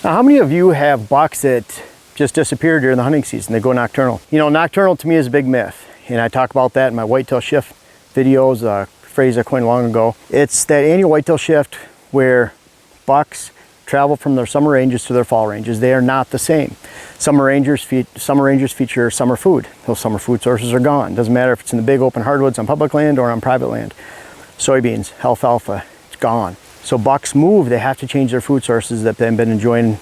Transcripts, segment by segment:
Now, how many of you have bucks that just disappear during the hunting season? They go nocturnal. You know, nocturnal to me is a big myth, and I talk about that in my Whitetail Shift videos, a phrase I coined long ago. It's that annual Whitetail Shift where bucks travel from their summer ranges to their fall ranges. They are not the same. Summer rangers feature summer food. Those summer food sources are gone. Doesn't matter if it's in the big open hardwoods on public land or on private land. Soybeans, alfalfa, it's gone. So bucks move, they have to change their food sources that they've been enjoying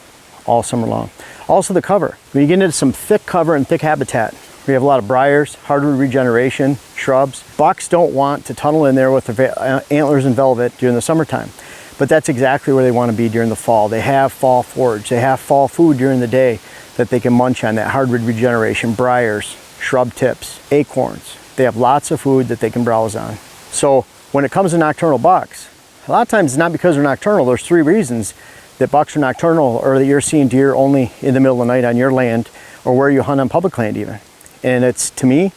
all summer long. Also the cover. When you get into some thick cover and thick habitat, we have a lot of briars, hardwood regeneration, shrubs. Bucks don't want to tunnel in there with their antlers and velvet during the summertime. But that's exactly where they want to be during the fall. They have fall forage. They have fall food during the day that they can munch on, that hardwood regeneration, briars, shrub tips, acorns. They have lots of food that they can browse on. So when it comes to nocturnal bucks, a lot of times it's not because they're nocturnal. There's three reasons that bucks are nocturnal, or that you're seeing deer only in the middle of the night on your land or where you hunt on public land even. And it's, to me,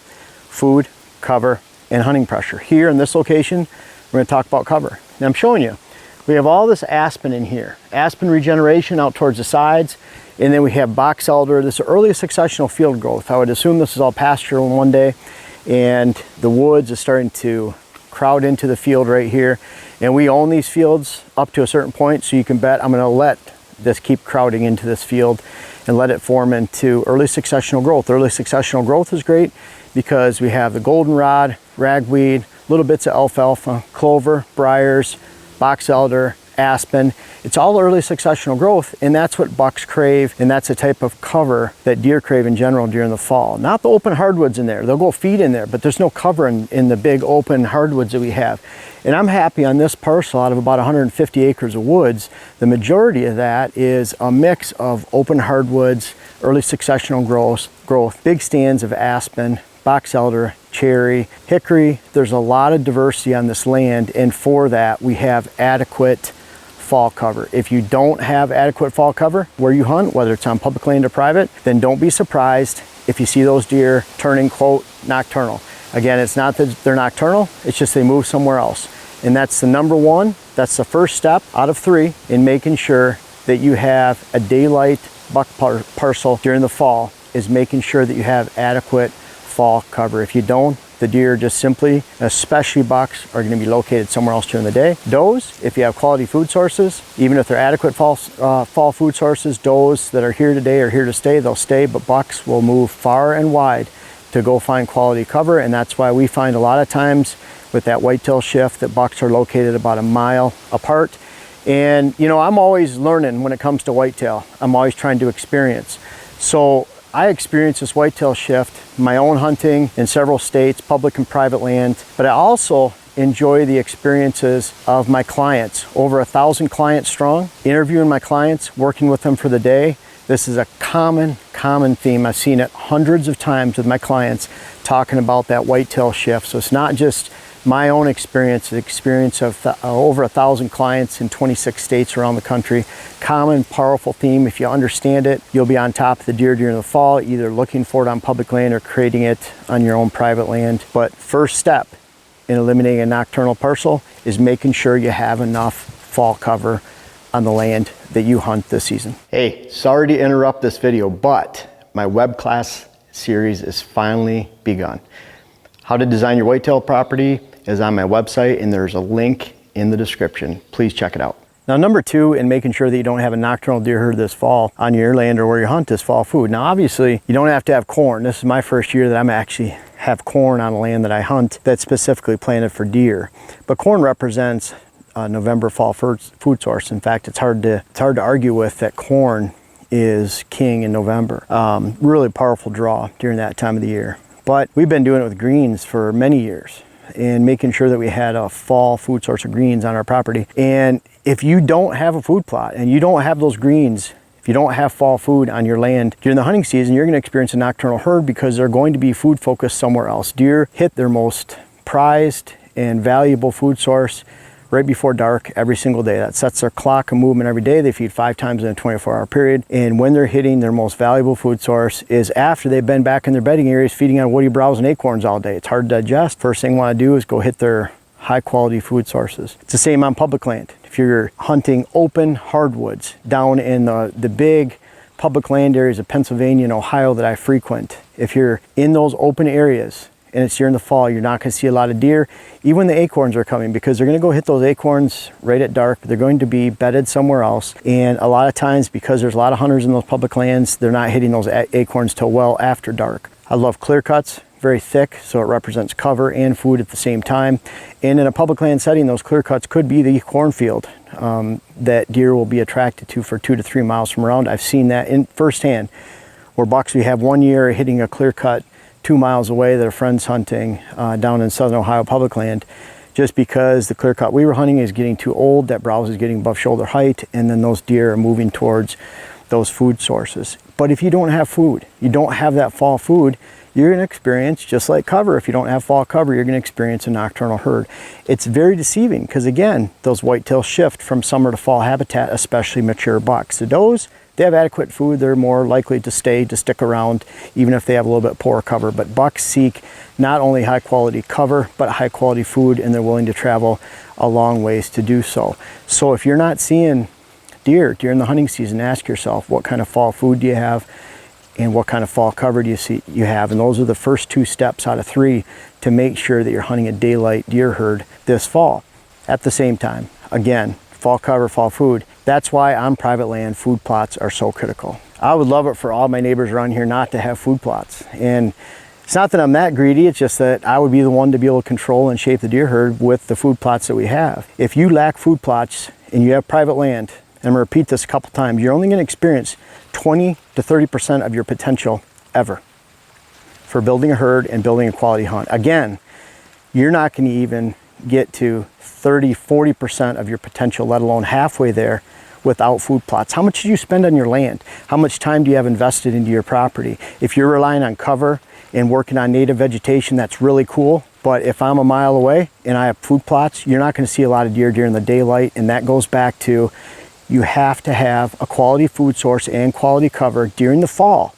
food, cover, and hunting pressure. Here in this location, we're going to talk about cover. Now I'm showing you, we have all this aspen in here. Aspen regeneration out towards the sides, and then we have box elder. This is early successional field growth. I would assume this is all pasture in one day, and the woods is starting to crowd into the field right here. And we own these fields up to a certain point, so you can bet I'm going to let this keep crowding into this field and let it form into early successional growth. Early successional growth is great because we have the goldenrod, ragweed, little bits of alfalfa, clover, briars, box elder, aspen. It's all early successional growth, and that's what bucks crave, and that's the type of cover that deer crave in general during the fall. Not the open hardwoods in there. They'll go feed in there, but there's no cover in the big open hardwoods that we have. And I'm happy on this parcel, out of about 150 acres of woods, the majority of that is a mix of open hardwoods, early successional growth, big stands of aspen, box elder, cherry, hickory. There's a lot of diversity on this land, and for that we have adequate fall cover. If you don't have adequate fall cover where you hunt, whether it's on public land or private, then don't be surprised if you see those deer turning, quote, nocturnal. Again, it's not that they're nocturnal, it's just they move somewhere else. And that's the number one, that's the first step out of three in making sure that you have a daylight buck parcel during the fall, is making sure that you have adequate fall cover. If you don't, the deer just simply, especially bucks, are going to be located somewhere else during the day. Does, if you have quality food sources, even if they're adequate fall food sources, does that are here today are here to stay, they'll stay, but bucks will move far and wide to go find quality cover. And that's why we find a lot of times with that Whitetail Shift that bucks are located about a mile apart. And you know, I'm always learning when it comes to whitetail. I'm always trying to experience. So I experienced this Whitetail Shift, my own hunting in several states, public and private land, but I also enjoy the experiences of my clients, over 1,000 clients strong, interviewing my clients, working with them for the day. This is a common theme. I've seen it hundreds of times with my clients talking about that Whitetail Shift. So it's not just my own experience, the experience of over 1,000 clients in 26 states around the country. Common, powerful theme. If you understand it, you'll be on top of the deer during the fall, either looking for it on public land or creating it on your own private land. But first step in eliminating a nocturnal parcel is making sure you have enough fall cover on the land that you hunt this season. Hey, sorry to interrupt this video, but my web class series is finally begun. How to design your whitetail property is on my website, and there's a link in the description. Please check it out. Now, number two, in making sure that you don't have a nocturnal deer herd this fall on your land or where you hunt, is fall food. Now, obviously, you don't have to have corn. This is my first year that I'm actually have corn on the land that I hunt that's specifically planted for deer. But corn represents November fall food source. In fact, it's hard to argue with that corn is king in November. Really powerful draw during that time of the year. But we've been doing it with greens for many years and making sure that we had a fall food source of greens on our property. And if you don't have a food plot and you don't have those greens, if you don't have fall food on your land during the hunting season, you're going to experience a nocturnal herd because they're going to be food focused somewhere else. Deer hit their most prized and valuable food source right before dark every single day. That sets their clock of movement every day. They feed 5 times in a 24-hour period. And when they're hitting their most valuable food source is after they've been back in their bedding areas feeding on woody browse and acorns all day. It's hard to digest. First thing they want to do is go hit their high quality food sources. It's the same on public land. If you're hunting open hardwoods down in the big public land areas of Pennsylvania and Ohio that I frequent, if you're in those open areas and it's during the fall, you're not going to see a lot of deer, even when the acorns are coming, because they're going to go hit those acorns right at dark. They're going to be bedded somewhere else. And a lot of times, because there's a lot of hunters in those public lands, they're not hitting those acorns till well after dark. I love clear cuts, very thick, so it represents cover and food at the same time. And in a public land setting, those clear cuts could be the cornfield that deer will be attracted to for 2 to 3 miles from around. I've seen that in firsthand, where bucks we have one year hitting a clear cut 2 miles away that a friend's hunting down in southern Ohio public land, just because the clear cut we were hunting is getting too old, that browse is getting above shoulder height, and then those deer are moving towards those food sources. But if you don't have food, you don't have that fall food, you're going to experience, just like cover, if you don't have fall cover, you're going to experience a nocturnal herd. It's very deceiving because, again, those whitetail shift from summer to fall habitat, especially mature bucks. The does, they have adequate food. They're more likely to stick around, even if they have a little bit poor cover. But bucks seek not only high quality cover, but high quality food, and they're willing to travel a long ways to do so. So if you're not seeing deer during the hunting season, ask yourself, what kind of fall food do you have? And what kind of fall cover do you have? And those are the first 2 steps out of 3 to make sure that you're hunting a daylight deer herd this fall. At the same time, again, fall cover, fall food. That's why on private land, food plots are so critical. I would love it for all my neighbors around here not to have food plots. And it's not that I'm that greedy, it's just that I would be the one to be able to control and shape the deer herd with the food plots that we have. If you lack food plots and you have private land, and I'm going to repeat this a couple times, you're only going to experience 20 to 30% of your potential ever for building a herd and building a quality hunt. Again, you're not going to even get to 30, 40% of your potential, let alone halfway there, without food plots. How much do you spend on your land? How much time do you have invested into your property? If you're relying on cover and working on native vegetation, that's really cool. But if I'm a mile away and I have food plots, you're not going to see a lot of deer during the daylight. And that goes back to, you have to have a quality food source and quality cover during the fall.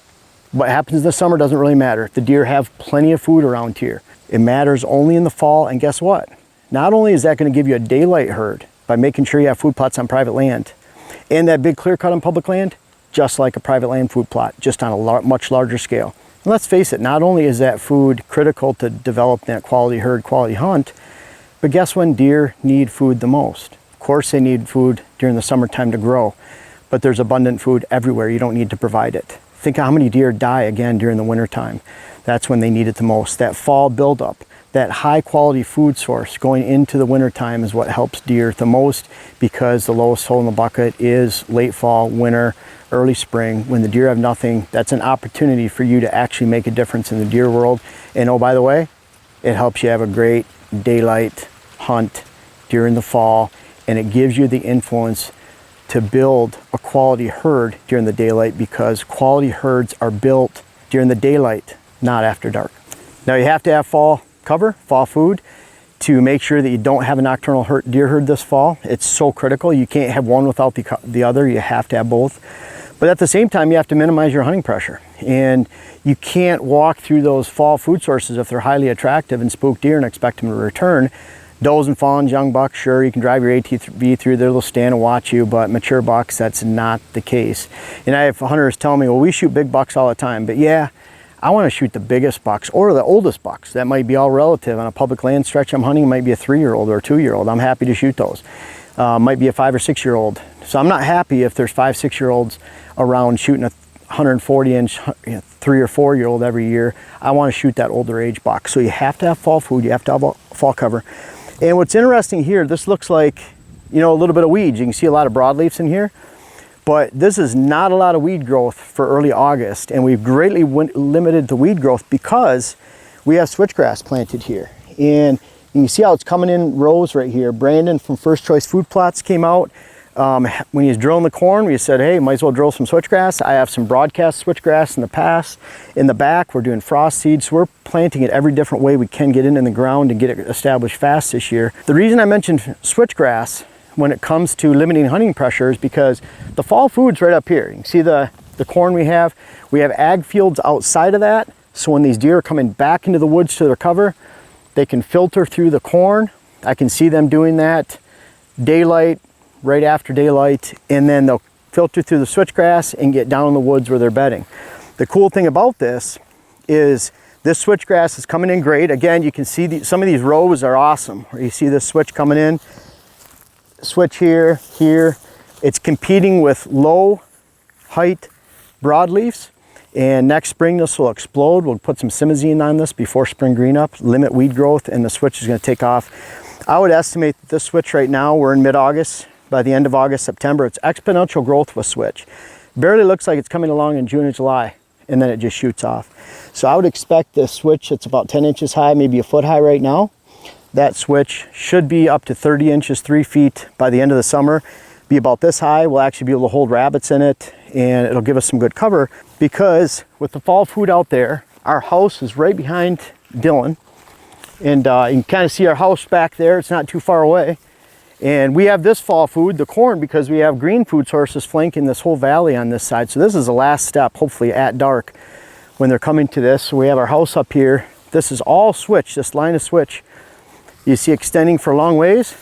What happens in the summer doesn't really matter. The deer have plenty of food around here. It matters only in the fall. And guess what? Not only is that going to give you a daylight herd by making sure you have food plots on private land, and that big clear cut on public land, just like a private land food plot, just on a much larger scale. And let's face it, not only is that food critical to develop that quality herd, quality hunt, but guess when deer need food the most? Of course they need food during the summertime to grow, but there's abundant food everywhere. You don't need to provide it. Think how many deer die again during the wintertime. That's when they need it the most. That fall buildup, that high quality food source going into the wintertime is what helps deer the most, because the lowest hole in the bucket is late fall, winter, early spring. When the deer have nothing, that's an opportunity for you to actually make a difference in the deer world. And oh, by the way, it helps you have a great daylight hunt during the fall, and it gives you the influence to build a quality herd during the daylight, because quality herds are built during the daylight, not after dark. Now you have to have fall cover, fall food, to make sure that you don't have a nocturnal deer herd this fall. It's so critical. You can't have one without the other. You have to have both. But at the same time, you have to minimize your hunting pressure. And you can't walk through those fall food sources if they're highly attractive and spook deer and expect them to return. Does and fawns, young bucks, sure, you can drive your ATV through there, they'll stand and watch you, but mature bucks, that's not the case. And I have hunters tell me, well, we shoot big bucks all the time, but yeah, I want to shoot the biggest bucks or the oldest bucks. That might be all relative. On a public land stretch I'm hunting, it might be a 3-year-old or a 2-year-old. I'm happy to shoot those. Might be a 5 or 6-year-old. So I'm not happy if there's 5, 6-year-olds around shooting a 140-inch 3 or 4-year-old every year. I want to shoot that older age buck. So you have to have fall food, you have to have fall cover. And what's interesting here, this looks like, you know, a little bit of weeds. You can see a lot of broadleafs in here, but this is not a lot of weed growth for early August. And we've greatly limited the weed growth because we have switchgrass planted here. And you can see how it's coming in rows right here. Brandon from First Choice Food Plots came out. When he was drilling the corn, we said, hey, might as well drill some switchgrass. I have some broadcast switchgrass in the past. In the back, we're doing frost seeds. So we're planting it every different way we can get it in the ground and get it established fast this year. The reason I mentioned switchgrass when it comes to limiting hunting pressure is because the fall food's right up here. You can see the corn we have. We have ag fields outside of that. So when these deer are coming back into the woods to their cover, they can filter through the corn I can see them doing that daylight, right after daylight, and then they'll filter through the switchgrass and get down in the woods where they're bedding. The cool thing about this is this switchgrass is coming in great. Again, you can see some of these rows are awesome. You see this switch coming in, switch here, here. It's competing with low height broadleafs, and next spring this will explode. We'll put some simazine on this before spring green up, limit weed growth, and the switch is going to take off. I would estimate that this switch right now, we're in mid-August. By the end of August, September, it's exponential growth with switch. Barely looks like it's coming along in June and July, and then it just shoots off. So I would expect this switch, it's about 10 inches high, maybe a foot high right now. That switch should be up to 30 inches, 3 feet by the end of the summer. Be about this high. We'll actually be able to hold rabbits in it, and it'll give us some good cover, because with the fall food out there, our house is right behind Dylan, and you can kind of see our house back there. It's not too far away. And we have this fall food, the corn, because we have green food sources flanking this whole valley on this side. So this is the last step, hopefully at dark, when they're coming to this. So we have our house up here. This is all switch, this line of switch. You see extending for a long ways.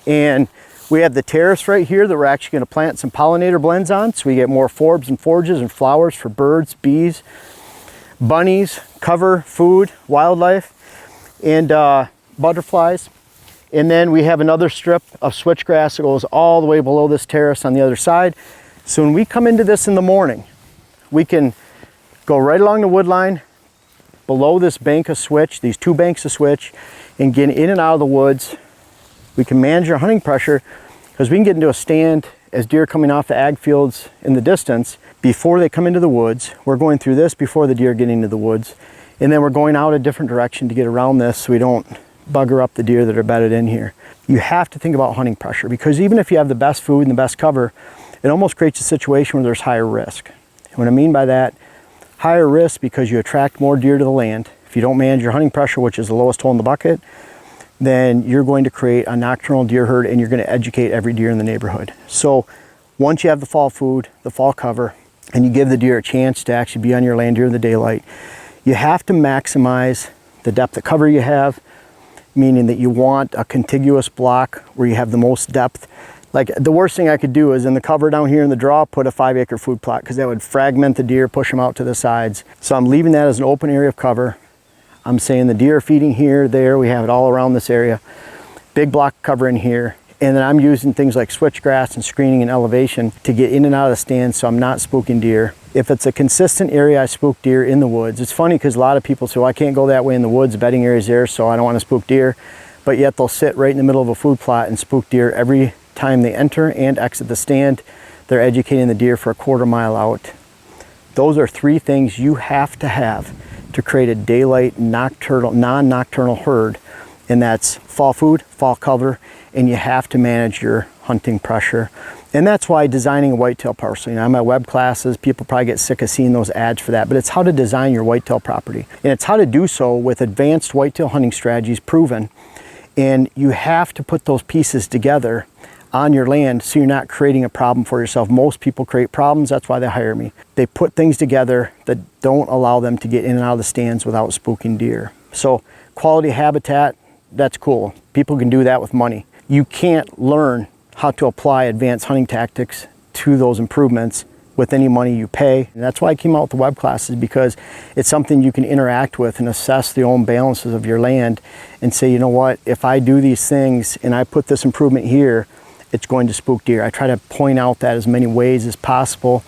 And we have the terrace right here that we're actually going to plant some pollinator blends on. So we get more forbs and forages and flowers for birds, bees, bunnies, cover, food, wildlife, and butterflies. And then we have another strip of switchgrass that goes all the way below this terrace on the other side. So when we come into this in the morning, we can go right along the wood line, below this bank of switch, these 2 banks of switch, and get in and out of the woods. We can manage our hunting pressure, because we can get into a stand as deer coming off the ag fields in the distance before they come into the woods. We're going through this before the deer get into the woods. And then we're going out a different direction to get around this so we don't bugger up the deer that are bedded in here. You have to think about hunting pressure, because even if you have the best food and the best cover, it almost creates a situation where there's higher risk. And what I mean by that, higher risk because you attract more deer to the land. If you don't manage your hunting pressure, which is the lowest hole in the bucket, then you're going to create a nocturnal deer herd, and you're going to educate every deer in the neighborhood. So once you have the fall food, the fall cover, and you give the deer a chance to actually be on your land during the daylight, you have to maximize the depth of cover you have, meaning that you want a contiguous block where you have the most depth. Like, the worst thing I could do is in the cover down here in the draw, put a 5-acre food plot, because that would fragment the deer, push them out to the sides. So I'm leaving that as an open area of cover. I'm saying the deer are feeding here, there, we have it all around this area. Big block cover in here. And then I'm using things like switchgrass and screening and elevation to get in and out of the stand, so I'm not spooking deer. If it's a consistent area, I spook deer in the woods. It's funny because a lot of people say, well, I can't go that way in the woods, the bedding area's there, so I don't want to spook deer. But yet they'll sit right in the middle of a food plot and spook deer every time they enter and exit the stand. They're educating the deer for a quarter mile out. Those are 3 things you have to create a daylight nocturnal, non-nocturnal herd. And that's fall food, fall cover, and you have to manage your hunting pressure. And that's why designing a whitetail parcel, you know, on my web classes, people probably get sick of seeing those ads for that, but it's how to design your whitetail property. And it's how to do so with advanced whitetail hunting strategies proven. And you have to put those pieces together on your land so you're not creating a problem for yourself. Most people create problems, that's why they hire me. They put things together that don't allow them to get in and out of the stands without spooking deer. So quality habitat, that's cool. People can do that with money. You can't learn how to apply advanced hunting tactics to those improvements with any money you pay. And that's why I came out with the web classes, because it's something you can interact with and assess the own balances of your land and say, you know what, if I do these things and I put this improvement here, it's going to spook deer. I try to point out that as many ways as possible,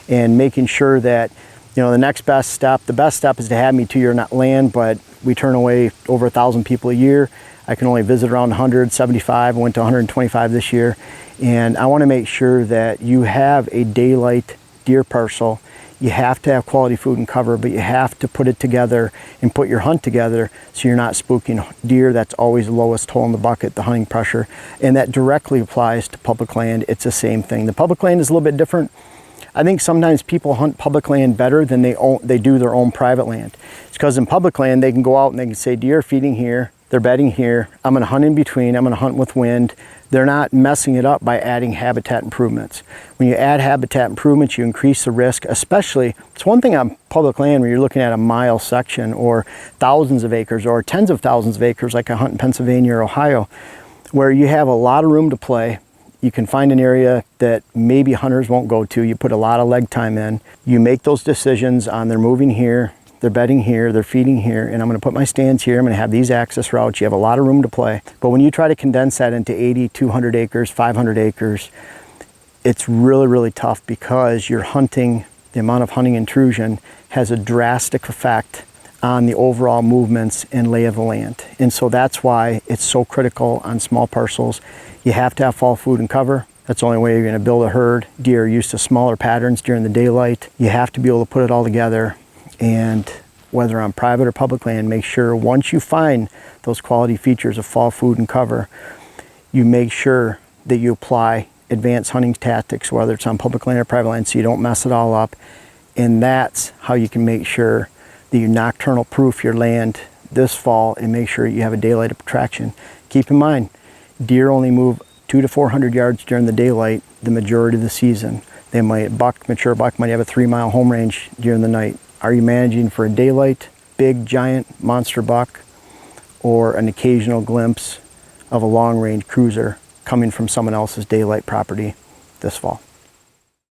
and making sure that, you know, the next best step, the best step is to have me to your land, but we turn away over 1,000 people a year. I can only visit around 175. I went to 125 this year. And I want to make sure that you have a daylight deer parcel. You have to have quality food and cover, but you have to put it together and put your hunt together so you're not spooking deer. That's always the lowest hole in the bucket, the hunting pressure. And that directly applies to public land. It's the same thing. The public land is a little bit different. I think sometimes people hunt public land better than they do their own private land. It's because in public land, they can go out and they can say, deer are feeding here, they're bedding here, I'm gonna hunt in between, I'm gonna hunt with wind. They're not messing it up by adding habitat improvements. When you add habitat improvements, you increase the risk, especially, it's one thing on public land when you're looking at a mile section or thousands of acres or tens of thousands of acres like I hunt in Pennsylvania or Ohio. where you have a lot of room to play. You can find an area that maybe hunters won't go to. You put a lot of leg time in. You make those decisions on they're moving here, they're bedding here, they're feeding here, and I'm gonna put my stands here, I'm gonna have these access routes. You have a lot of room to play. But when you try to condense that into 80, 200 acres, 500 acres, it's really, really tough because you're hunting, the amount of hunting intrusion has a drastic effect on the overall movements and lay of the land. And so that's why it's so critical on small parcels. You have to have fall food and cover. That's the only way you're going to build a herd. Deer are used to smaller patterns during the daylight. You have to be able to put it all together. And whether on private or public land, make sure once you find those quality features of fall food and cover, you make sure that you apply advanced hunting tactics, whether it's on public land or private land, so you don't mess it all up. And that's how you can make sure that you nocturnal proof your land this fall and make sure you have a daylight attraction. Keep in mind, deer only move 200 to 400 yards during the daylight the majority of the season. They might, mature buck might have a 3-mile home range during the night. Are you managing for a daylight, big, giant, monster buck, or an occasional glimpse of a long range cruiser coming from someone else's daylight property this fall?